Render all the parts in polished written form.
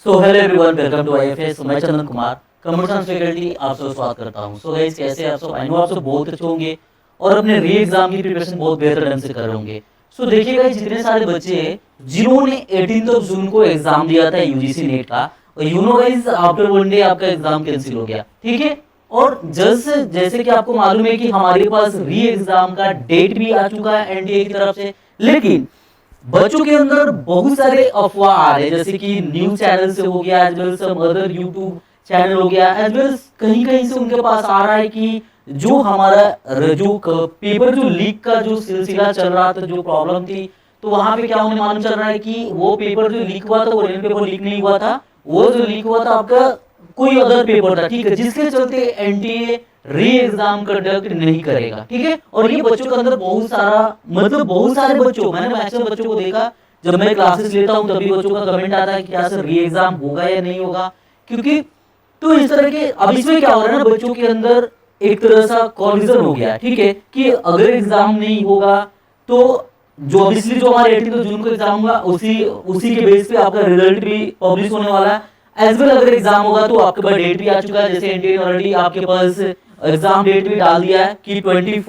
So hello everyone, welcome to IFS. मैं Chandan Kumar, computer science faculty, आप सब स्वागत करता हूं। सो गाइस, कैसे आप सब? आई नो आप सब बहुत अच्छे होंगे और अपने री एग्जाम की प्रिपरेशन बहुत बेहतर ढंग से कर रहे होंगे। सो देखिए गाइस, जितने सारे बच्चे हैं जिन्होंने 18 जून को एग्जाम दिया था यूजीसी नेट का, और you know guys, after one day आपका एग्जाम कैंसिल हो गया, ठीक है। और जैसे कि आपको मालूम है कि हमारे पास री एग्जाम का डेट भी आ चुका है एनटीए की तरफ से, लेकिन बच्चों के अंदर बहुत सारे अफवाह आ रहे हैं, जैसे कि न्यूज चैनल से हो गया, as well some other YouTube channel हो गया, एज वेल कहीं कहीं से उनके पास आ रहा है कि जो हमारा जो पेपर जो लीक का जो सिलसिला चल रहा था, जो प्रॉब्लम थी, तो वहां पे क्या उन्हें मालूम चल रहा है कि वो पेपर जो लीक हुआ था वो रियल पेपर लीक नहीं हुआ था, वो जो लीक हुआ था आपका कोई अदर पेपर था, ठीक है, जिसके चलते एनटीए री एग्जाम कंडक्ट नहीं करेगा, ठीक है। और ये बच्चों के अंदर बहुत सारा, मतलब बहुत सारे बच्चों, मैंने मैक्सिमम बच्चों को देखा जब मैं क्लासेस लेता हूं तभी बच्चों का कमेंट आता है कि क्या सर री एग्जाम होगा या नहीं होगा, क्योंकि तो इस तरह के अब इसमें क्या हो रहा है ना, बच्चों के अंदर एक तरह सा कॉलिजन हो गया, ठीक है, कि अगर एग्जाम नहीं होगा तो जो ऑब्वियसली जो हमारे 18 जून को एग्जाम होगा उसी उसी के बेस पे आपका रिजल्ट भी पब्लिश होने वाला है। एज वेल अगर एग्जाम होगा तो आपके पास डेट भी आ चुका है, जैसे एनटीए ने ऑलरेडी आपके पास एग्जाम डेट भी डाल दिया है कि 21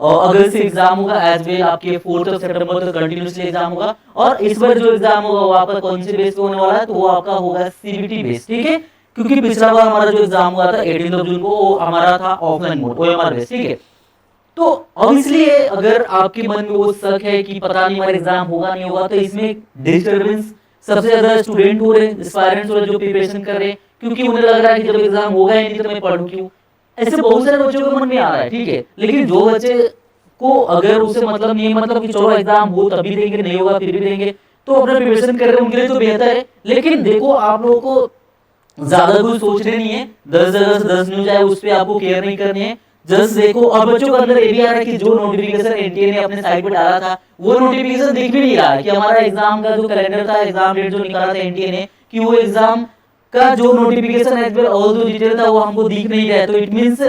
अगस्त से एग्जाम होगा, एज वेल आपके 4 सितंबर तक कंटिन्यूसली एग्जाम होगा। और इस बार जो एग्जाम होगा वो आपका कौन से बेस पे होने वाला है, तो वो आपका होगा सीबीटी बेस, ठीक है, क्योंकि पिछला बार हमारा जो एग्जाम हुआ था 18 जून को वो हमारा था ऑफलाइन मोड, ओएमआर बेस, ठीक है। तो अब इसलिए अगर आपके मन में वो शक है कि पता नहीं हमारा एग्जाम होगा नहीं होगा, तो इसमें डिस्टर्बेंस सबसे ज्यादा स्टूडेंट हो रहे हैं, एस्पायरेंट्स हो रहे हैं जो प्रिपरेशन कर रहे हैं, क्योंकि उन्हें लग रहा है कि जब एग्जाम होगा ही नहीं तो मैं पढ़ूं क्यों। ऐसे बहुत सारे बच्चों के मन में आ रहा है, ठीक है। लेकिन जो बच्चे को अगर उसे मतलब नहीं है, मतलब कि चलो एग्जाम हो तभी देंगे, नहीं होगा फिर भी देंगे, तो अपना प्रिपरेशन कर रहे हैं, उनके लिए तो बेहतर है। लेकिन देखो, आप लोगों को ज्यादा कुछ सोचने नहीं है, 10 जगह से 10 न्यूज आए उस पर आपको केयर नहीं करनी है। जस्ट देखो, और बच्चों के अंदर ये भी आ रहा है कि जो नोटिफिकेशन एनटीए ने अपने साइट पर डाला था वो नोटिफिकेशन दिख भी नहीं रहा है कि हमारा एग्जाम का जो कैलेंडर था, एग्जाम डेट जो निकाला था एनटीए ने, कि वो एग्जाम का जो नोटिफिकेशन एज वेल ऑल जो डिटेल था वो हमको दिख नहीं रहा है, तो इट मींस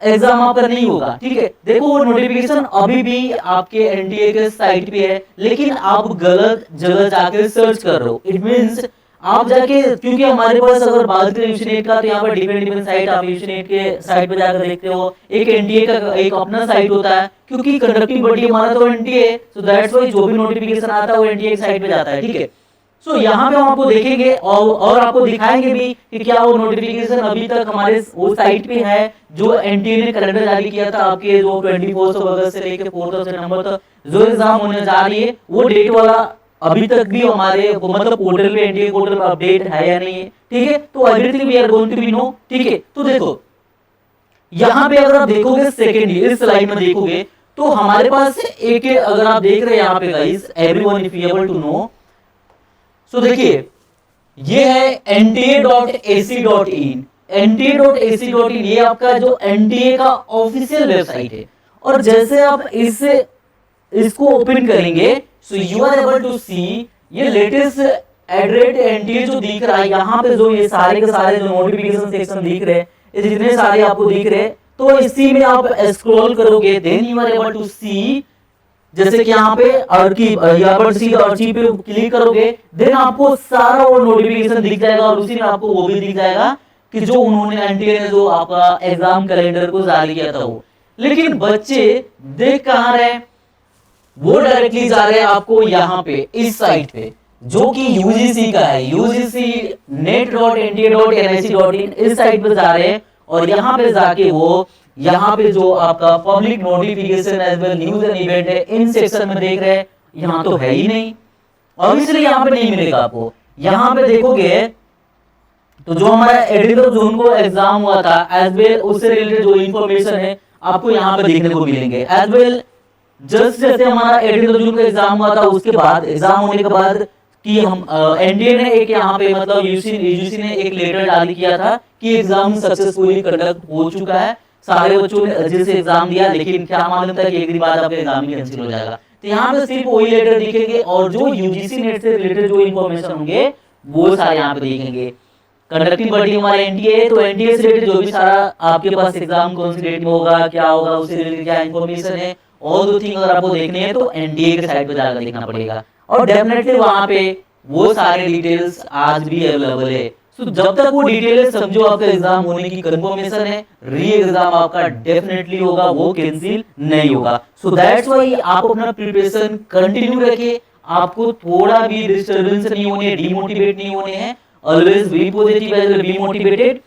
एग्जाम आपका नहीं होगा, ठीक है। देखो, वो नोटिफिकेशन अभी भी आपके एनटीए के साइट पे है, लेकिन आप गलत जगह जाकर सर्च कर रहे हो। इट मींस आप जाके, क्योंकि हमारे पास अगर बात करें यूसीनेट का, तो यहाँ पर डिफरेंट साइट, आप यूसीनेट के साइट पे जाकर देखते हो, एक एनटीए का एक अपना साइट होता है, क्योंकि कंडक्टिंग बॉडी हमारा तो एनटीए, सो दैट्स व्हाई जो भी नोटिफिकेशन आता है वो एनटीए की साइट पे जाता है, ठीक है। सो यहाँ पे हम आपको देखेंगे और आपको दिखाएंगे भी कि क्या वो नोटिफिकेशन अभी तक हमारे वो साइट पे है जो एनटीए ने कैलेंडर जारी किया था आपके, जो 24 अगस्त से लेकर 4 सितंबर तक जो एग्जाम होने जा रही है, वो डेट वाला अभी तक भी हमारे मतलब पोर्टल पे, एनटीए पोर्टल पे अपडेट है या नहीं है, ठीक है। तो everything we are going to be no, ठीक है। तो देखो, यहाँ पे अगर आप देखोगे सेकेंड इस स्लाइड में देखोगे तो हमारे पास एक, अगर आप देख रहे हैं यहाँ पे guys, everyone if you able to know, so देखिए ये है nta.ac.in। nta.ac.in ये आपका जो एनटीए का ऑफिशियल वेबसाइट है। और जैसे आप इसको ओपन करेंगे, so you are able to see ये लेटेस्ट एडरेट एनटीए जो दिख रहा है यहाँ पे, जो ये सारे के सारे जो नोटिफिकेशन सेक्शन दिख रहे हैं, ये जितने सारे आपको दिख रहे हैं, तो इसी में आप स्क्रॉल करोगे, then you are able to see, जैसे कि यहाँ पे अर्कीव, यहाँ पर सी अर्कीव पे क्लिक करोगे, देन आपको सारा वो नोटिफिकेशन दिख जाएगा, और उसी में आपको वो भी दिख जाएगा कि जो उन्होंने एनटीए ने जो आपका एग्जाम कैलेंडर को जारी किया था वो। लेकिन बच्चे देख कहाँ रहे, वो डायरेक्टली जा रहे हैं आपको यहाँ पे इस साइट पे, जो कि यूजीसी का है, यूजीसी net.nta.nic.in, इस साइट पे जा रहे हैं। और यहाँ पे जाके वो यहाँ पे जो आपका public notification as well news and event है, इन सेक्शन में देख रहे हैं, यहाँ तो है ही नहीं, और इसलिए यहाँ पे नहीं मिलेगा आपको। यहाँ पे देखोगे तो जो हमारा 18 जून को एग्जाम हुआ था, एज वेल उससे रिलेटेड जो इन्फॉर्मेशन है आपको यहाँ पे देखने को मिलेंगे। एज वेल जस्ट जैसे हमारा 18 जून को एग्जाम हुआ था, उसके बाद एग्जाम होने के बाद कि हम एनडीए ने एक यहाँ पे मतलब यूजीसी ने एक लेटर जारी किया था कि एग्जाम सक्सेसफुली कंडक्ट हो चुका है, सारे बच्चों ने अच्छे से एग्जाम दिया, लेकिन क्या मालूम था कि एक दिन बाद आपका एग्जाम ही कैंसिल हो जाएगा। तो यहाँ पे सिर्फ वही लेटर दिखेंगे, और जो यूजीसी नेट से रिलेटेड जो इन्फॉर्मेशन होंगे वो सारे यहाँ पे दिखेंगे। कंडक्टिंग बॉडी हमारा एनटीए, तो एनटीए से रिलेटेड जो भी सारा आपके पास एग्जाम कौन सी डेट में होगा, क्या होगा, उससे रिलेटेड क्या इन्फॉर्मेशन है, ऑल दो थिंग अगर आपको देखने हैं तो एनटीए के साइट पे जाकर देखना पड़ेगा। और डेफिनेटली वहां पे वो सारे डिटेल्स आज भी अवेलेबल है। सो जब तक वो डिटेल है, समझो आपका एग्जाम होने की कंफर्मेशन है, री एग्जाम आपका डेफिनेटली होगा, वो कैंसिल नहीं होगा। सो दैट्स व्हाई आप अपना प्रिपरेशन कंटिन्यू रखिए, आपको थोड़ा भी डिस्टर्बेंस नहीं होने, डिमोटिवेट नहीं होने हैं। Always be positive as well be motivated,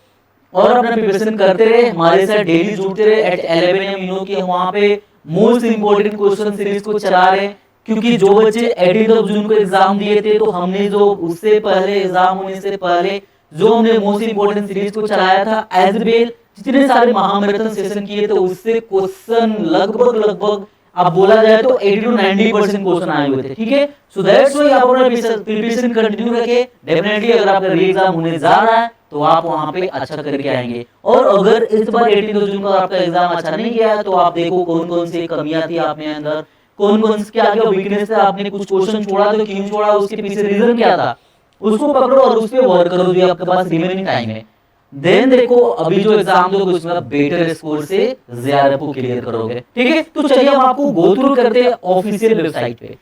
और अपना प्रिपरेशन करते रहे, हमारे साथ डेली जुड़ते रहे एट 11 AM। यू नो कि वहां पे मोस्ट इंपोर्टेंट क्वेश्चन सीरीज को चला रहे हैं, क्योंकि जो बच्चे 18 जून को एग्जाम दिए थे, तो हमने जो उससे पहले एग्जाम होने से पहले जो हमने मोस्ट इंपोर्टेंट सीरीज को चलाया था एज वेल, जितने सारे महामैराथन सेशन किए थे, उससे क्वेश्चन लगभग लगभग अब बोला जाए तो 80 to 90% क्वेश्चन आए हुए थे। ठीक है, सो दैट्स व्हाई आप अपना प्रिपरेशन कंटिन्यू रखें। डेफिनेटली अगर आपका री एग्जाम होने जा रहा है तो आप वहां पे अच्छा करके आएंगे। और अगर इस बार 18 जून का आपका एग्जाम अच्छा नहीं गया, तो आप देखो कौन कौन सी कमियां थी आपने अंदर, कौन कौन से क्या क्या वीकनेस है, आपने कुछ क्वेश्चन छोड़ा तो क्यों छोड़ा, उसके पीछे रीजन क्या था, उसको पकड़ो और उस पे वर्क करो जो आपके पास रिमेनिंग टाइम है। देन देखो अभी जो एग्जाम दोगे उसमें आप बेटर स्कोर से जेआरएफ को क्लियर करोगे। ठीक है, तो चलिए हम आपको गो थ्रू करते हैं ऑफिशियल वेबसाइट पे।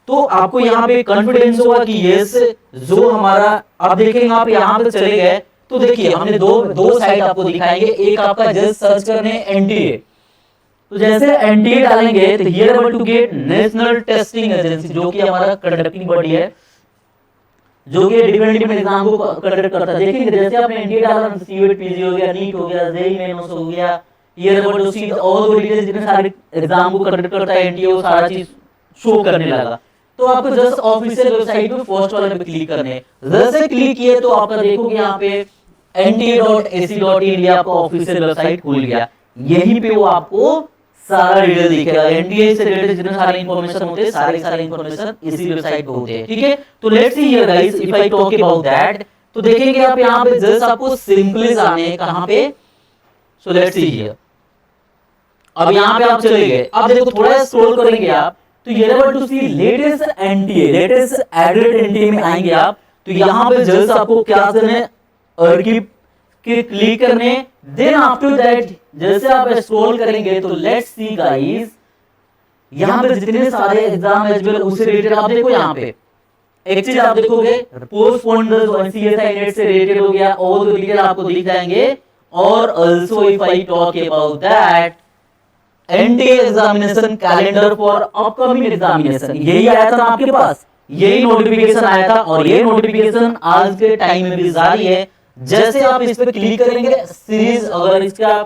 तो आपको यहाँ पे कॉन्फिडेंस होगा कि यस, जो हमारा आप देखेंगे, आप यहाँ पे चले गए तो देखिए हमने दो साइट आपको दिखाएंगे। एक आपका जस्ट सर्च करने एनटीए, तो जैसे एनटीए डालेंगे तो here able to get National Testing Agency, जो कि हमारा कंडक्टिंग बॉडी है, जो कि डिफरेंट एग्जाम को कंडक्ट करता है। देखिए जैसे आपने एनटीए डाला, सीयूईटी पीजी हो गया, नीट हो गया, जेईई मेंस हो गया, here able to see all the details, जितने सारे एग्जाम को कंडक्ट करता है एनटीए, वो सारा चीज शो करने लगा। तो आपको जस्ट ऑफिशियल वेबसाइट पे फर्स्ट वाले पे क्लिक करने है। जैसे क्लिक किए तो आपका देखोगे यहाँ पे nta.ac.in, ये आपका ऑफिशियल वेबसाइट खुल गया। यहीं पे वो आपको सारा डिटेल दिखेगा, एनटीए से रिलेटेड जितने सारे इंफॉर्मेशन होते हैं, सारे इंफॉर्मेशन इसी वेबसाइट पे होते हैं। ठीक है, तो let's see here guys, if I talk about that, तो देखेंगे आप यहाँ पे जस्ट आपको सिंपली जाने हैं कहां पे। सो लेट्स सी हियर, अब यहाँ पे आप चले गए, अब देखो थोड़ा स्क्रॉल करेंगे आप तो ये able to see latest NTA, latest added NTA में आएंगे आप, तो यहाँ पे जस्ट आपको क्या करना है, आर्काइव के क्लिक करने। देन आफ्टर दैट जैसे आप स्क्रॉल करेंगे तो लेट्स सी गाइस, यहाँ पे जितने सारे एग्जाम एज वेल उससे रिलेटेड आप देखो, यहाँ पे एक चीज आप देखोगे, पोस्टपोन्ड सीएसआई नेट से रिलेटेड हो गया, ऑल द डिटेल आपको दिख जाएंगे। और also if I talk about that NTA examination calendar for upcoming examination, यही आया था ना आपके पास, यही नोटिफिकेशन आया था, और ये नोटिफिकेशन आज के टाइम में भी जारी है। जैसे आप इस पे क्लिक करेंगे सीरीज, अगर इसका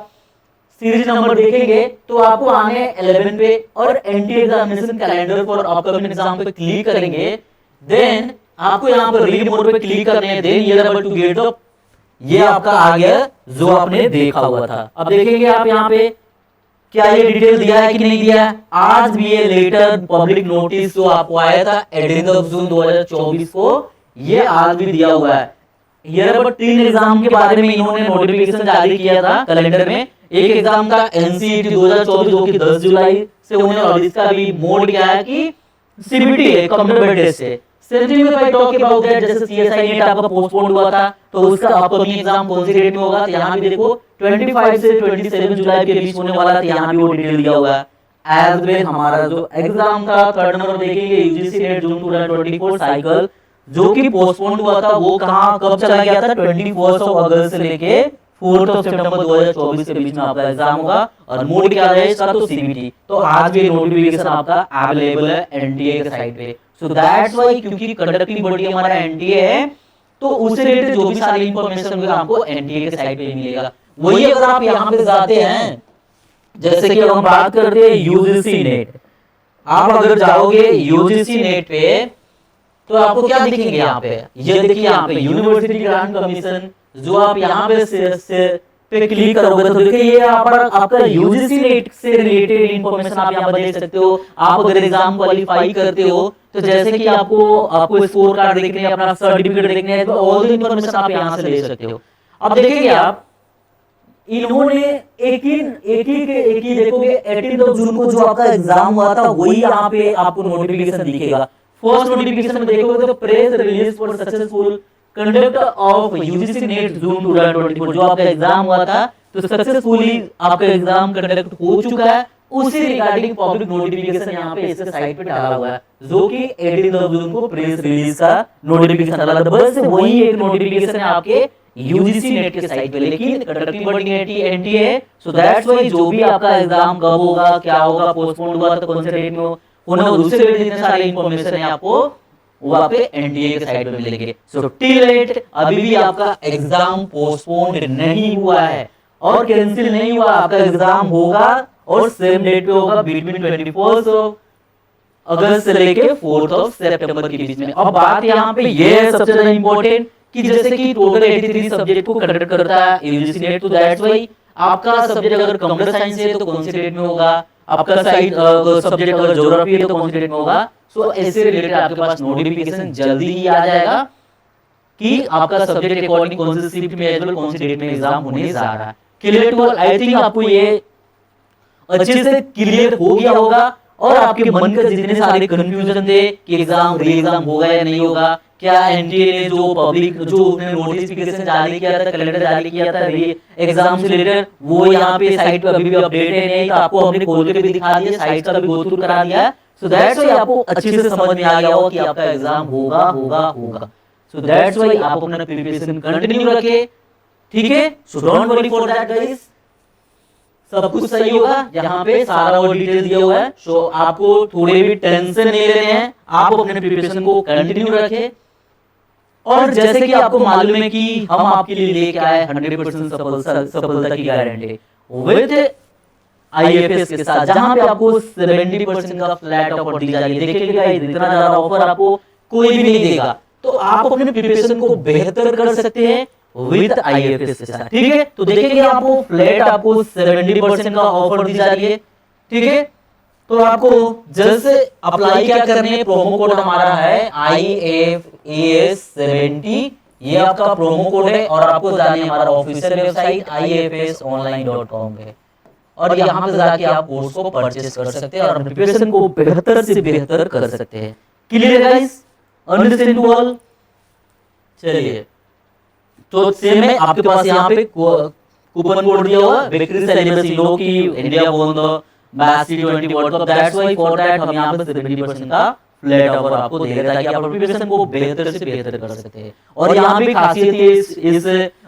सीरीज नंबर देखेंगे तो आपको आने 11 पे, और NTA examination calendar for upcoming exam पे क्लिक करेंगे। देन आपको यहाँ पर रीड मोड पे क्लिक करने हैं। देन ये एबल टू गेट अप, ये आपका आ गया जो आपने देखा हुआ था। अब देखेंगे आप यहाँ पे क्या ये डिटेल दिया है कि नहीं दिया है। आज भी ये लेटर पब्लिक नोटिस जो आपको आया था 18 जून 2024 को, ये आज भी दिया हुआ है। ये पर 3 एग्जाम के बारे में इन्होंने नोटिफिकेशन जारी किया था कैलेंडर में। एक एग्जाम का एनसीईटी 2024 जो कि 10 जुलाई से होने, और इसका भी मोड क्या है कि सीबीटी है, कंप्यूटर टेस्ट है। सेंट्रल में भाई टॉक अबाउट दैट, जैसे सीएसआई नेट आपका पोस्टपोन हुआ था, तो उसका अपकमिंग एग्जाम कौन सी डेट में होगा, तो यहाँ भी देखो 25 से 27 जुलाई के बीच होने वाला था, यहाँ भी वो डिटेल दिया हुआ है। एज वेल हमारा जो एग्जाम था थर्ड नंबर देखेंगे, यूजीसी नेट जून 2024 साइकिल जो कि पोस्टपोन हुआ था, वो कहाँ कब चला गया था, 21 अगस्त से लेके 4 सितंबर 2024 के बीच में आपका एग्जाम होगा। और मोड क्या है इसका, तो सीबीटी। तो आज भी नोटिफिकेशन आपका अवेलेबल है एनटीए के साइट पे। सो दैट्स व्हाई, क्योंकि कंडक्टिंग बॉडी हमारा एनटीए है, तो उससे रिलेटेड जो भी सारी इंफॉर्मेशन होगा आपको एनटीए के साइट पे मिलेगा। वही अगर आप यहाँ पे जाते हैं, जैसे कि हम बात करते हैं यूजीसी नेट, आप अगर जाओगे यूजीसी नेट पे तो आपको क्या दिखेंगे यहाँ पे, ये देखिए यहाँ पे यूनिवर्सिटी ग्रांट कमीशन, जो आप यहाँ पे क्लिक करोगे तो देखिए ये आपका यूजीसी नेट से रिलेटेड इंफॉर्मेशन आप यहाँ पर देख सकते हो। आप अगर एग्जाम क्वालिफाई करते हो तो जैसे कि आपको स्कोर कार्ड देखने हैं, अपना सर्टिफिकेट देखने हैं, तो ऑल द इंफॉर्मेशन आप यहाँ से ले सकते हो। अब देखेंगे आप, इन्होंने एक ही देखोगे 18 जून को जो आपका एग्जाम हुआ था, वही यहाँ पे आपको नोटिफिकेशन दिखेगा। फर्स्ट नोटिफिकेशन में देखोगे तो press release for successful conduct of UGC NET June 2024, जो आपका एग्जाम हुआ था तो सक्सेसफुली आपका एग्जाम कंडक्ट हो चुका है, उसी रिगार्डिंग पब्लिक नोटिफिकेशन यहाँ पे इसके साइट पे डाला हुआ है, जो कि 18 जून को प्रेस रिलीज का नोटिफिकेशन डाला था। बस वही एक नोटिफिकेशन है आपके यूजीसी नेट के साइट पे, लेकिन कंडक्टिंग बॉडी एनटीए है। सो दैट्स व्हाई जो भी आपका एग्जाम कब होगा, क्या होगा, पोस्टपोन हुआ तो कौन से डेट में होना, उससे रिलेटेड जितने सारे इंफॉर्मेशन है आपको वो आप एनटीए के साइट पे मिलेंगे। सो टिल डेट अभी भी आपका एग्जाम पोस्टपोन नहीं हुआ है और कैंसिल नहीं हुआ, आपका एग्जाम होगा और सेम डेट पे होगा बिटवीन 21 अगस्त से लेके 4 सितंबर के बीच में। अब बात यहाँ पे ये है सबसे ज्यादा इंपॉर्टेंट कि जैसे कि टोटल 83 सब्जेक्ट को कंडक्ट करता है यूजीसी नेट, तो दैट्स व्हाई आपका सब्जेक्ट अगर कंप्यूटर साइंस है तो कौन सी डेट में होगा, आपका साइड सब्जेक्ट अगर ज्योग्राफी है तो कौन सी डेट में होगा। सो ऐसे रिलेटेड आपके पास नोटिफिकेशन जल्दी ही आ जाएगा कि आपका सब्जेक्ट अकॉर्डिंग कौन सी शिफ्ट में एज वेल कौन सी डेट में एग्जाम होने जा रहा है। Clear to all, I think आपको ये अच्छे से क्लियर हो गया होगा और आपके मन के जितने सारे कंफ्यूजन थे कि एग्जाम री एग्जाम होगा या नहीं होगा, क्या एनटीए ने जो पब्लिक जो उसने नोटिफिकेशन जारी किया था, कैलेंडर जारी किया था री एग्जाम से रिलेटेड, वो यहाँ पे साइट पे अभी भी अपडेट है नहीं, तो आपको हमने खोल के भी दिखा दिया, साइट का भी गो थ्रू करा दिया। सो दैट्स व्हाई आपको अच्छे से समझ में आ गया होगा कि आपका एग्जाम होगा होगा होगा। सो दैट्स व्हाई आप अपना प्रिपरेशन कंटिन्यू रखें, ठीक है। So don't worry for that guys, सब कुछ सही होगा, यहाँ पे सारा वो डिटेल दिया हुआ है। सो आपको थोड़े भी टेंशन नहीं लेने हैं, आप अपने प्रिपरेशन को कंटिन्यू रखें। और जैसे कि आपको मालूम है कि हम आपके लिए लेके आए 100% सफलता की गारंटी विद आईएफएस के साथ, जहां पे आपको 70% का फ्लैट ऑफर दी जा रही है। देखिएगा इतना ज्यादा ऑफर आपको कोई भी नहीं देगा, तो आप अपने प्रिपरेशन को बेहतर कर सकते हैं विद आईएफएस के साथ, ठीक है। तो देखेंगे आपको फ्लैट आपको 70% का ऑफर दी जा रही है, ठीक है। तो आपको जल्द से अप्लाई क्या करने है, प्रोमो कोड हमारा है IFAS70, ये आपका प्रोमो कोड है और आपको जाने हमारा ऑफिशियल वेबसाइट ifasonline.com पे और यहाँ पे जाके आप कोर्स को परचेस कर सकते हैं और प्रिपरेशन को बेहतर से बेहतर कर सकते हैं। Clear guys, understand to all. चलिए, तो सेम है आपके पास यहाँ पे कूपन कोड दिया हुआ है, विक्ट्री सेलिब्रेशन लो की India won the match T20 world cup, that's why for that हम यहाँ पे 70% का फ्लैट ऑफर आपको दे रहे हैं ताकि आप प्रिपरेशन को बेहतर से बेहतर कर सकते हैं। और यहाँ पे खासियत है इस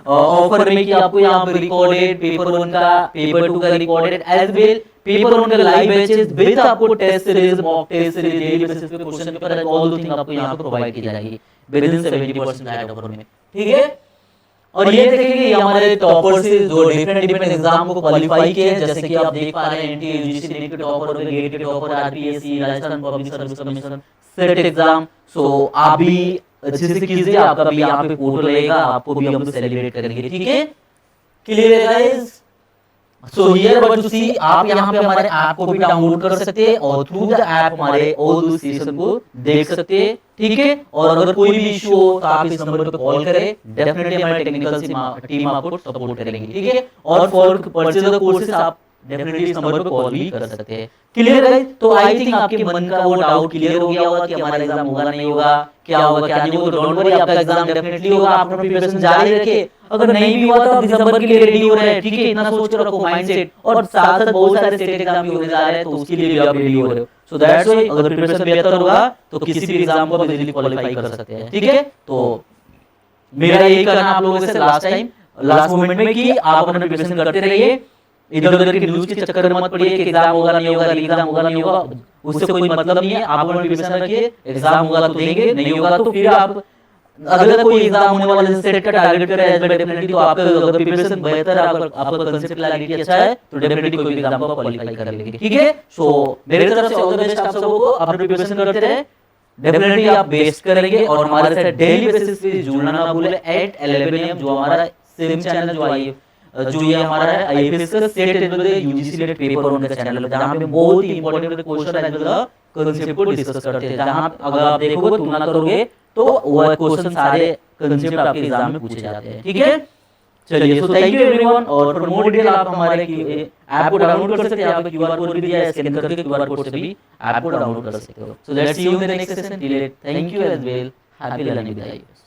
ऑफर में कि आपको यहाँ पे रिकॉर्डेड पेपर 1 का, पेपर 2 का रिकॉर्डेड एज वेल पेपर 1 का लाइव बैचेस विद आपको test series, mock test series, daily basis पे question paper and all the thing आपको यहाँ पे प्रोवाइड की जाएगी विद इन 70% फ्लैट ऑफर में, ठीक है। और ये देखेंगे ये हमारे टॉपर्स जो डिफरेंट एग्जाम को क्वालिफाई किए हैं, जैसे कि आप देख पा रहे हैं एनटीए यूजीसी नेट के टॉपर हो गए, गेट के topper, RPSC, Rajasthan public service commission, SET exam. So आप भी अच्छे से कीजिए, आपका भी यहाँ पे पोर्टल रहेगा, आपको भी हम सेलिब्रेट करेंगे, ठीक है। क्लियर है guys. So here but to see, आप यहाँ पे हमारे ऐप को भी डाउनलोड कर सकते हैं और थ्रू द ऐप हमारे ऑल द सेशन को देख सकते हैं, ठीक है। और अगर कोई भी इशू हो तो आप इस नंबर पे कॉल करें, डेफिनेटली हमारे टेक्निकल टीम आपको सपोर्ट करेंगे, ठीक है। और फॉर परचेज द कोर्सेज आप डेफिनेटली इस नंबर पे कॉल भी कर सकते हैं। क्लियर गाइस, तो आई थिंक आपके मन का वो डाउट क्लियर हो गया होगा कि हमारा एग्जाम होगा नहीं होगा, क्या होगा क्या नहीं होगा। तो डोंट वरी, आपका एग्जाम डेफिनेटली होगा, आप अपना प्रिपरेशन जारी रखिए। अगर नहीं भी हुआ तो आप दिसंबर के लिए रेडी हो रहे हैं, ठीक है, इतना सोच कर रखो माइंडसेट। और साथ साथ बहुत सारे स्टेट एग्जाम भी होने जा रहे हैं, तो उसके लिए भी आप रेडी हो रहे हो। सो दैट्स व्हाई अगर प्रिपरेशन बेहतर होगा तो किसी भी एग्जाम को आप इजीली क्वालीफाई कर सकते हैं, ठीक है। तो मेरा यही कहना आप लोगों से लास्ट मोमेंट में कि आप अपना प्रिपरेशन करते रहिए, इधर उधर की न्यूज के चक्कर में मत पड़िए कि एग्जाम होगा नहीं होगा, एग्जाम होगा नहीं होगा, उससे कोई मतलब नहीं है। आप अपना प्रिपरेशन रखिए, एग्जाम होगा तो देंगे, नहीं होगा तो फिर आप अगर कोई एग्जाम होने वाले सेट का टारगेट करे एज वेल डेफिनेटली, तो आपका अगर प्रिपरेशन बेहतर है, आपका कांसेप्ट क्लैरिटी अच्छा है तो डेफिनेटली कोई भी एग्जाम को क्वालीफाई कर लेंगे, ठीक है। सो मेरी तरफ से ऑल द बेस्ट आप सबको को, अपना प्रिपरेशन करते रहे, डेफिनेटली आप बेस्ट करेंगे। और हमारे साथ डेली बेसिस पे जुड़ना ना भूले एट 11 AM, जो हमारा सेम चैनल जो ये हमारा है आईएफएस का सेट यूजीसी नेट पेपर 1 का चैनल है, जहां पे बहुत ही important question as well concept को डिस्कस करते हैं, जहां अगर आप देखोगे तुलना करोगे तो वो क्वेश्चन सारे कांसेप्ट आपके एग्जाम में पूछे जाते हैं, ठीक है। चलिए, सो थैंक यू एवरीवन। और फॉर मोर डिटेल आप हमारे ऐप को डाउनलोड कर सकते हैं, यहाँ पे क्यूआर कोड भी दिया है, स्कैन करके क्यूआर कोड से भी ऐप को डाउनलोड कर सकते हो। So let's see you in the next session, till thank you as well, happy learning with IFS.